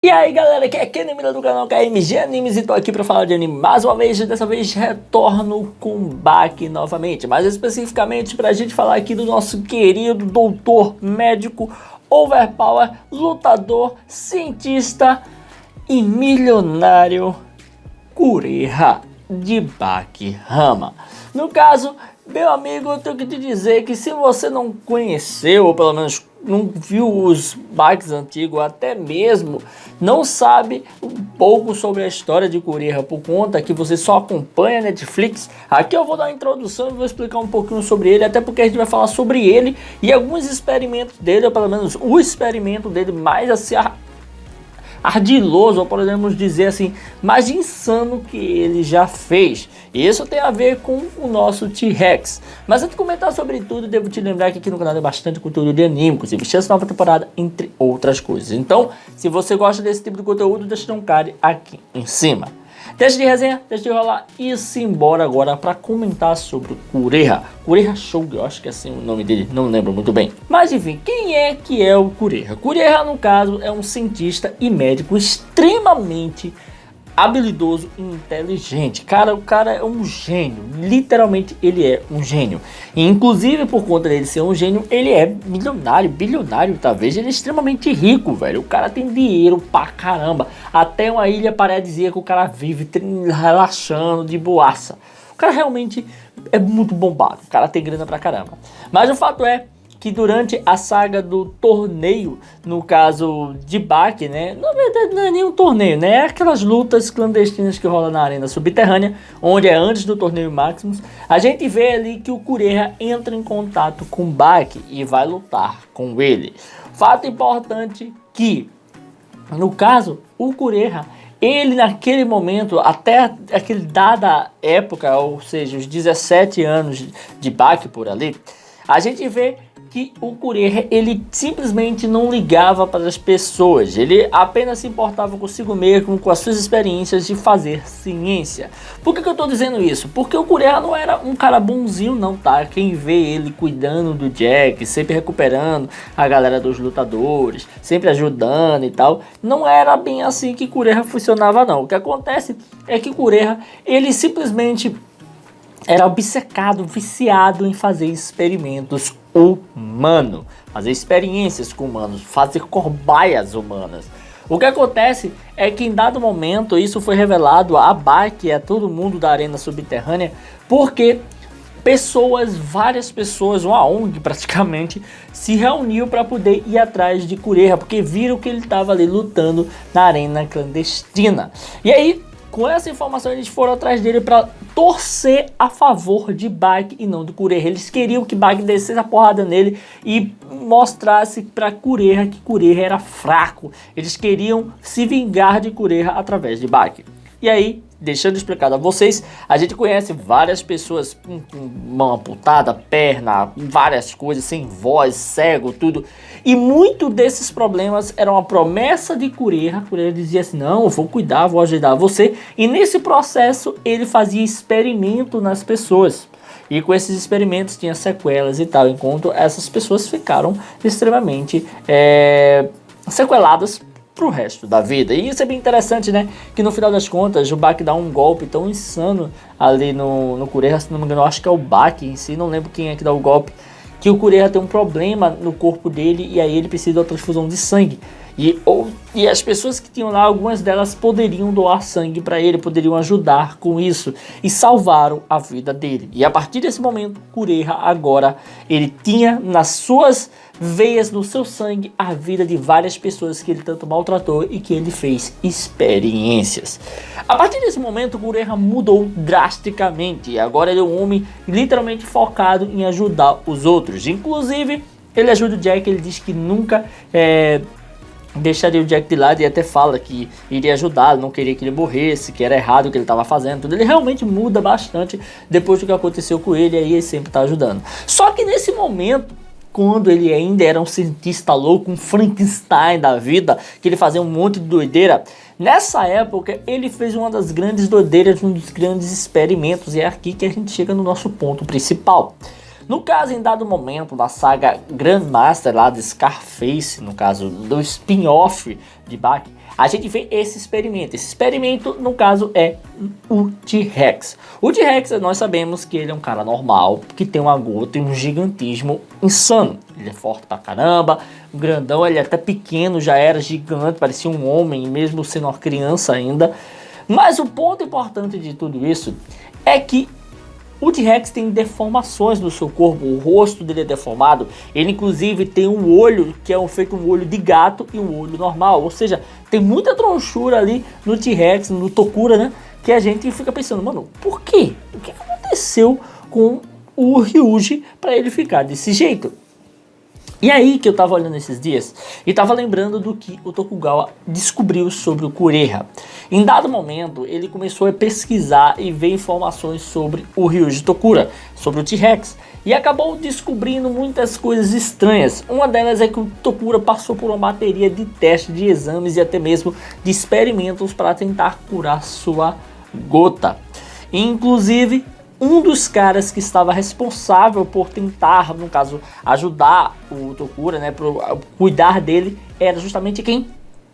E aí galera, aqui é Kenny Miller do canal KMG Animes e tô aqui pra falar de anime mais uma vez. Dessa vez retorno com Baki novamente, mais especificamente pra gente falar aqui do nosso querido doutor, médico, overpower, lutador, cientista e milionário Kureha de Baki Hama. No caso, meu amigo, eu tenho que te dizer que se você não conheceu, ou pelo menos não viu os Bakis antigos, até mesmo não sabe um pouco sobre a história de Kureha por conta que você só acompanha a Netflix, aqui eu vou dar uma introdução e vou explicar um pouquinho sobre ele, até porque a gente vai falar sobre ele e alguns experimentos dele, ou pelo menos o experimento dele mais assim ardiloso, ou podemos dizer assim, mais insano que ele já fez. E isso tem a ver com o nosso T-Rex. Mas antes de comentar sobre tudo, devo te lembrar que aqui no canal tem bastante conteúdo de anime, inclusive chance nova temporada, entre outras coisas. Então, se você gosta desse tipo de conteúdo, deixa um card aqui em cima. Deixa de resenha, deixa de rolar e simbora agora para comentar sobre o Kureha. Kureha Shogun, eu acho que é assim o nome dele, não lembro muito bem. Mas enfim, quem é que é o Kureha? Kureha, no caso, é um cientista e médico extremamente habilidoso e inteligente. Cara, o cara é um gênio, literalmente ele é um gênio. E, inclusive por conta dele ser um gênio, ele é milionário, bilionário, talvez. Ele é extremamente rico, velho. O cara tem dinheiro pra caramba. Até uma ilha paradisíaca o cara vive relaxando de boaça. O cara realmente é muito bombado. O cara tem grana pra caramba. Mas o fato é que durante a saga do torneio, no caso de Baki, né? Na verdade não é nem um torneio, né? É aquelas lutas clandestinas que rolam na arena subterrânea, onde é antes do torneio Maximus. A gente vê ali que o Kureha entra em contato com Baki e vai lutar com ele. Fato importante que, no caso, o Kureha, ele naquele momento, até aquele dada época, ou seja, os 17 anos de Baki por ali, a gente vê que o Kureha, ele simplesmente não ligava para as pessoas, ele apenas se importava consigo mesmo, com as suas experiências de fazer ciência. Por que eu estou dizendo isso? Porque o Kureha não era um cara bonzinho não, tá? Quem vê ele cuidando do Jack, sempre recuperando a galera dos lutadores, sempre ajudando e tal, não era bem assim que Kureha funcionava não. O que acontece é que Kureha, ele simplesmente era obcecado, viciado em fazer experimentos humanos, fazer experiências com humanos, fazer cobaias humanas. O que acontece é que em dado momento isso foi revelado a Baki e a todo mundo da arena subterrânea, porque várias pessoas, uma ONG praticamente, se reuniu para poder ir atrás de Kureha, porque viram que ele estava ali lutando na arena clandestina. E aí, com essa informação, eles foram atrás dele para torcer a favor de Baki e não do Kureha. Eles queriam que Baki descesse a porrada nele e mostrasse para Kureha que Kureha era fraco. Eles queriam se vingar de Kureha através de Baki. E aí, deixando explicado a vocês, a gente conhece várias pessoas com mão amputada, perna, várias coisas, sem voz, cego, tudo. E muito desses problemas eram a promessa de Kureha. Kureha dizia assim, não, eu vou cuidar, vou ajudar você. E nesse processo ele fazia experimento nas pessoas. E com esses experimentos tinha sequelas e tal, enquanto essas pessoas ficaram extremamente sequeladas pro resto da vida. E isso é bem interessante, né? Que no final das contas o Baki dá um golpe tão insano ali no Kureha, se não me engano, eu acho que é o Baki em si, não lembro quem é que dá o golpe, que o Kureha tem um problema no corpo dele e aí ele precisa de uma transfusão de sangue. E as pessoas que tinham lá, algumas delas poderiam doar sangue para ele, poderiam ajudar com isso e salvaram a vida dele. E a partir desse momento, Kureha agora, ele tinha nas suas veias, no seu sangue, a vida de várias pessoas que ele tanto maltratou e que ele fez experiências. A partir desse momento, Kureha mudou drasticamente e agora ele é um homem literalmente focado em ajudar os outros. Inclusive, ele ajuda o Jack, ele diz que nunca deixaria o Jack de lado e até fala que iria ajudá-lo, não queria que ele morresse, que era errado o que ele estava fazendo, tudo. Ele realmente muda bastante depois do que aconteceu com ele, e aí ele sempre está ajudando. Só que nesse momento, quando ele ainda era um cientista louco, um Frankenstein da vida, que ele fazia um monte de doideira, nessa época ele fez uma das grandes doideiras, um dos grandes experimentos, e é aqui que a gente chega no nosso ponto principal. No caso, em dado momento da saga Grandmaster lá de Scarface, no caso do spin-off de Bach, a gente vê esse experimento. Esse experimento, no caso, é o T-Rex. O T-Rex, nós sabemos que ele é um cara normal, que tem uma gota e um gigantismo insano. Ele é forte pra caramba, grandão, ele é até pequeno, já era gigante, parecia um homem, mesmo sendo uma criança ainda. Mas o ponto importante de tudo isso é que o T-Rex tem deformações no seu corpo, o rosto dele é deformado, ele inclusive tem um olho que é feito um olho de gato e um olho normal, ou seja, tem muita tronchura ali no T-Rex, no Tokura, né, que a gente fica pensando, mano, por quê? O que aconteceu com o Ryuji para ele ficar desse jeito? E aí que eu tava olhando esses dias e tava lembrando do que o Tokugawa descobriu sobre o Kureha. Em dado momento, ele começou a pesquisar e ver informações sobre o Ryuji Tokura, sobre o T-Rex, e acabou descobrindo muitas coisas estranhas. Uma delas é que o Tokura passou por uma bateria de testes, de exames e até mesmo de experimentos para tentar curar sua gota. Inclusive, um dos caras que estava responsável por tentar, no caso, ajudar o Tokura, né, para cuidar dele, era justamente quem?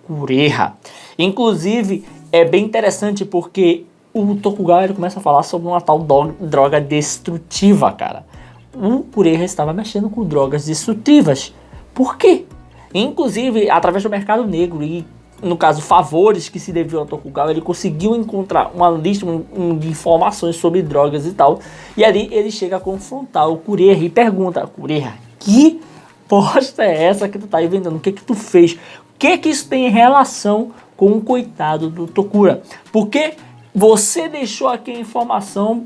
Kureha. Inclusive, é bem interessante porque o Tokugawa ele começa a falar sobre uma tal droga destrutiva, cara. O Kureha estava mexendo com drogas destrutivas. Por quê? Inclusive, através do mercado negro e, no caso, favores que se deviam ao Tokugawa, ele conseguiu encontrar uma lista de informações sobre drogas e tal. E ali ele chega a confrontar o Kureha e pergunta: Kureha, que bosta é essa que tu tá aí vendendo? O que que tu fez? O que que isso tem em relação com o coitado do Tokura? Porque você deixou aqui a informação,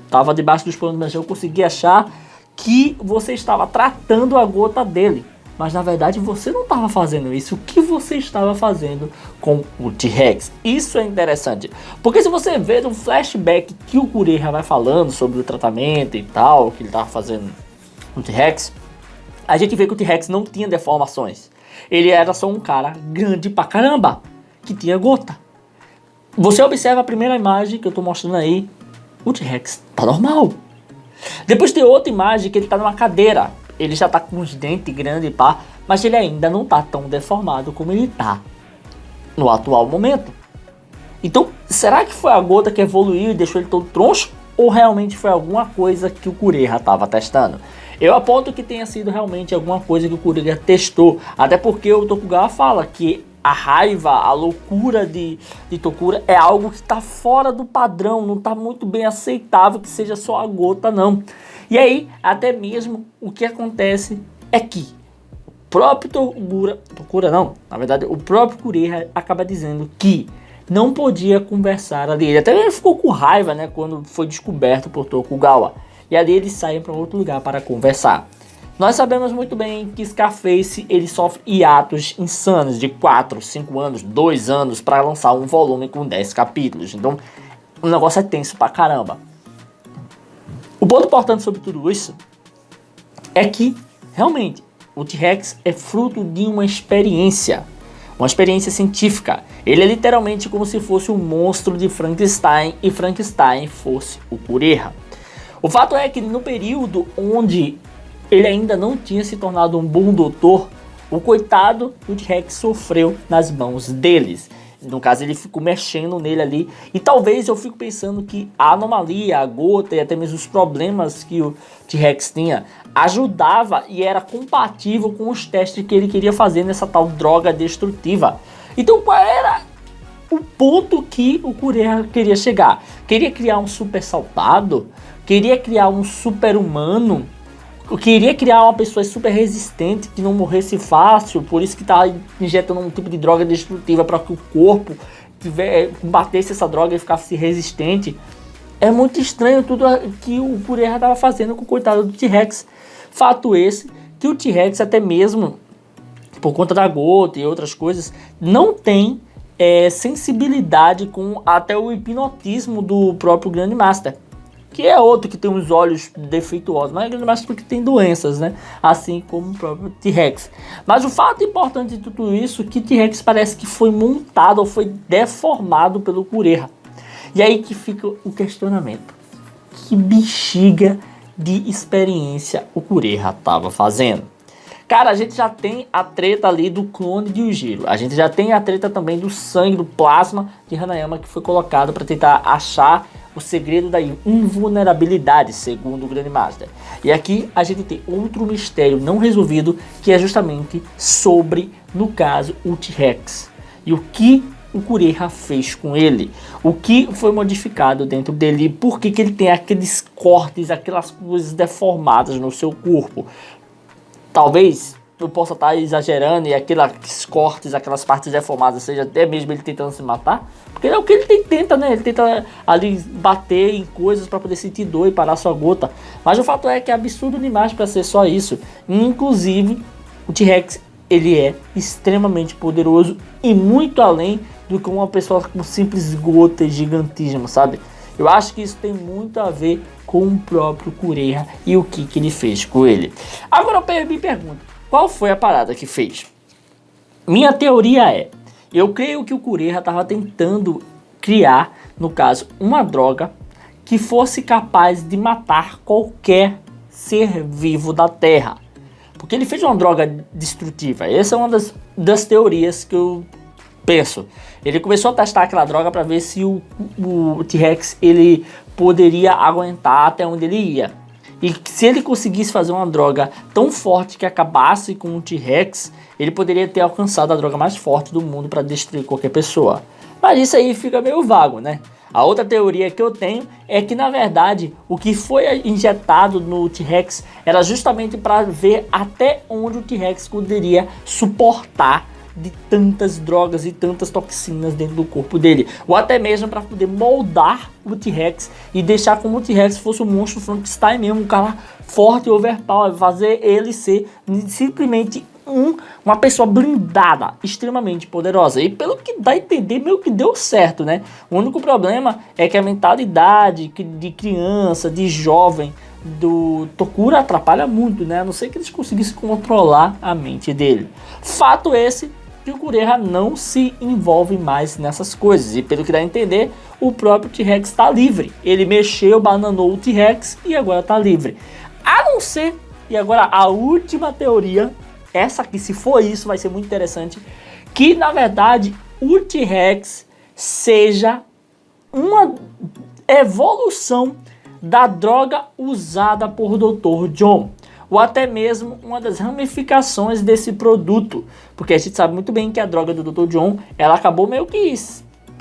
tava debaixo dos panos, mas eu consegui achar que você estava tratando a gota dele. Mas na verdade você não estava fazendo isso. O que você estava fazendo com o T-Rex? Isso é interessante. Porque se você vê no flashback que o Kureha vai falando sobre o tratamento e tal, que ele estava fazendo com o T-Rex, a gente vê que o T-Rex não tinha deformações. Ele era só um cara grande pra caramba, que tinha gota. Você observa a primeira imagem que eu estou mostrando aí, o T-Rex tá normal. Depois tem outra imagem que ele tá numa cadeira. Ele já tá com os dentes grandes e pá, mas ele ainda não tá tão deformado como ele tá no atual momento. Então, será que foi a gota que evoluiu e deixou ele todo troncho? Ou realmente foi alguma coisa que o Kureha tava testando? Eu aponto que tenha sido realmente alguma coisa que o Kureha testou. Até porque o Tokugawa fala que a raiva, a loucura de Tokura é algo que está fora do padrão, não está muito bem aceitável que seja só a gota, não. E aí, até mesmo, o que acontece é que o próprio Tokura não, na verdade, o próprio Kureha acaba dizendo que não podia conversar ali. Ele até ficou com raiva, né, quando foi descoberto por Tokugawa. E ali eles saem para outro lugar para conversar. Nós sabemos muito bem que Scarface ele sofre hiatos insanos de 4, 5 anos, 2 anos para lançar um volume com 10 capítulos. Então o negócio é tenso pra caramba. O ponto importante sobre tudo isso é que realmente o T-Rex é fruto de uma experiência científica. Ele é literalmente como se fosse um monstro de Frankenstein e Frankenstein fosse o Kureha. O fato é que no período onde ele ainda não tinha se tornado um bom doutor, o coitado do T-Rex sofreu nas mãos deles. No caso, ele ficou mexendo nele ali. E talvez eu fico pensando que a anomalia, a gota e até mesmo os problemas que o T-Rex tinha ajudava e era compatível com os testes que ele queria fazer nessa tal droga destrutiva. Então qual era o ponto que o Kureha queria chegar? Queria criar um super soldado? Queria criar um super humano? Queria criar uma pessoa super resistente que não morresse fácil, por isso que tá injetando um tipo de droga destrutiva para que o corpo combatesse essa droga e ficasse resistente. É muito estranho tudo que o Kureha estava fazendo com o coitado do T-Rex. Fato esse que o T-Rex, até mesmo por conta da gota e outras coisas, não tem sensibilidade com até o hipnotismo do próprio Grandmaster, que é outro que tem uns olhos defeituosos, mas é Grandmaster porque tem doenças, né? Assim como o próprio T-Rex. Mas o fato importante de tudo isso é que T-Rex parece que foi montado ou foi deformado pelo Kureha. E aí que fica o questionamento. Que bexiga de experiência o Kureha estava fazendo. Cara, a gente já tem a treta ali do clone de Yujiro. A gente já tem a treta também do sangue, do plasma de Hanayama, que foi colocado para tentar achar o segredo da invulnerabilidade, segundo o Grande Master. E aqui a gente tem outro mistério não resolvido, que é justamente sobre, no caso, o T-Rex. E o que o Kureha fez com ele, o que foi modificado dentro dele, por que ele tem aqueles cortes, aquelas coisas deformadas no seu corpo. Talvez eu possa estar exagerando e aqueles cortes, aquelas partes deformadas, seja até mesmo ele tentando se matar. Porque é o que ele tenta, né? Ele tenta ali bater em coisas para poder sentir dor e parar sua gota. Mas o fato é que é absurdo demais para ser só isso. Inclusive, o T-Rex, ele é extremamente poderoso e muito além do que uma pessoa com simples gota e gigantismo, sabe? Eu acho que isso tem muito a ver com o próprio Kureha e o que ele fez com ele. Agora eu me pergunto, qual foi a parada que fez? Minha teoria é, eu creio que o Kureha estava tentando criar, no caso, uma droga que fosse capaz de matar qualquer ser vivo da Terra. Porque ele fez uma droga destrutiva. Essa é uma das teorias que eu penso. Ele começou a testar aquela droga para ver se o T-Rex ele poderia aguentar até onde ele ia. E se ele conseguisse fazer uma droga tão forte que acabasse com o T-Rex, ele poderia ter alcançado a droga mais forte do mundo para destruir qualquer pessoa. Mas isso aí fica meio vago, né? A outra teoria que eu tenho é que, na verdade, o que foi injetado no T-Rex era justamente para ver até onde o T-Rex poderia suportar de tantas drogas e tantas toxinas dentro do corpo dele, ou até mesmo para poder moldar o T-Rex e deixar como o T-Rex fosse um monstro Frankenstein mesmo, um cara forte e overpower, fazer ele ser simplesmente uma pessoa blindada, extremamente poderosa. E pelo que dá a entender, meio que deu certo, né? O único problema é que a mentalidade de criança, de jovem do Tokura atrapalha muito, né? A não ser que eles conseguissem controlar a mente dele. Fato esse que o Kureha não se envolve mais nessas coisas. E pelo que dá a entender, o próprio T-Rex está livre. Ele mexeu, bananou o T-Rex e agora está livre. A não ser, e agora a última teoria, essa aqui, se for isso, vai ser muito interessante, que na verdade o T-Rex seja uma evolução da droga usada por Dr. John, ou até mesmo uma das ramificações desse produto, porque a gente sabe muito bem que a droga do Dr. John, ela acabou meio que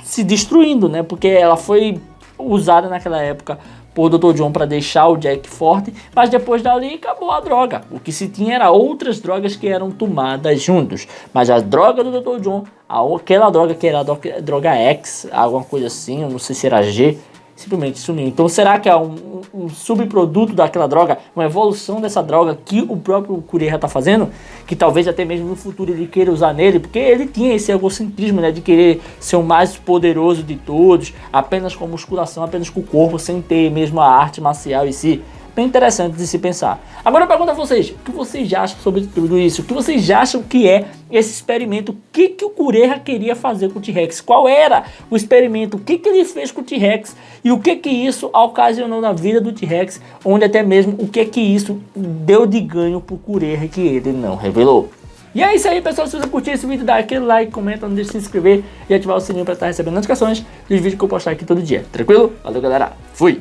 se destruindo, né? Porque ela foi usada naquela época por Dr. John para deixar o Jack forte, mas depois dali acabou a droga. O que se tinha era outras drogas que eram tomadas juntos, mas a droga do Dr. John, aquela droga que era a droga X, alguma coisa assim, eu não sei se era G, simplesmente sumiu. Então será que é um subproduto daquela droga, uma evolução dessa droga que o próprio Kureha está fazendo, que talvez até mesmo no futuro ele queira usar nele, porque ele tinha esse egocentrismo, né, de querer ser o mais poderoso de todos, apenas com musculação, apenas com o corpo, sem ter mesmo a arte marcial em si. Bem interessante de se pensar. Agora eu pergunto a vocês, o que vocês acham sobre tudo isso? O que vocês acham que é esse experimento? O que o Kureha queria fazer com o T-Rex? Qual era o experimento? O que ele fez com o T-Rex? E o que isso ocasionou na vida do T-Rex? Onde até mesmo o que isso deu de ganho pro Kureha que ele não revelou? E é isso aí, pessoal. Se você curtiu esse vídeo, dá aquele like, comenta, não deixe de se inscrever e ativar o sininho para estar recebendo notificações dos vídeos que eu postar aqui todo dia. Tranquilo? Valeu, galera. Fui!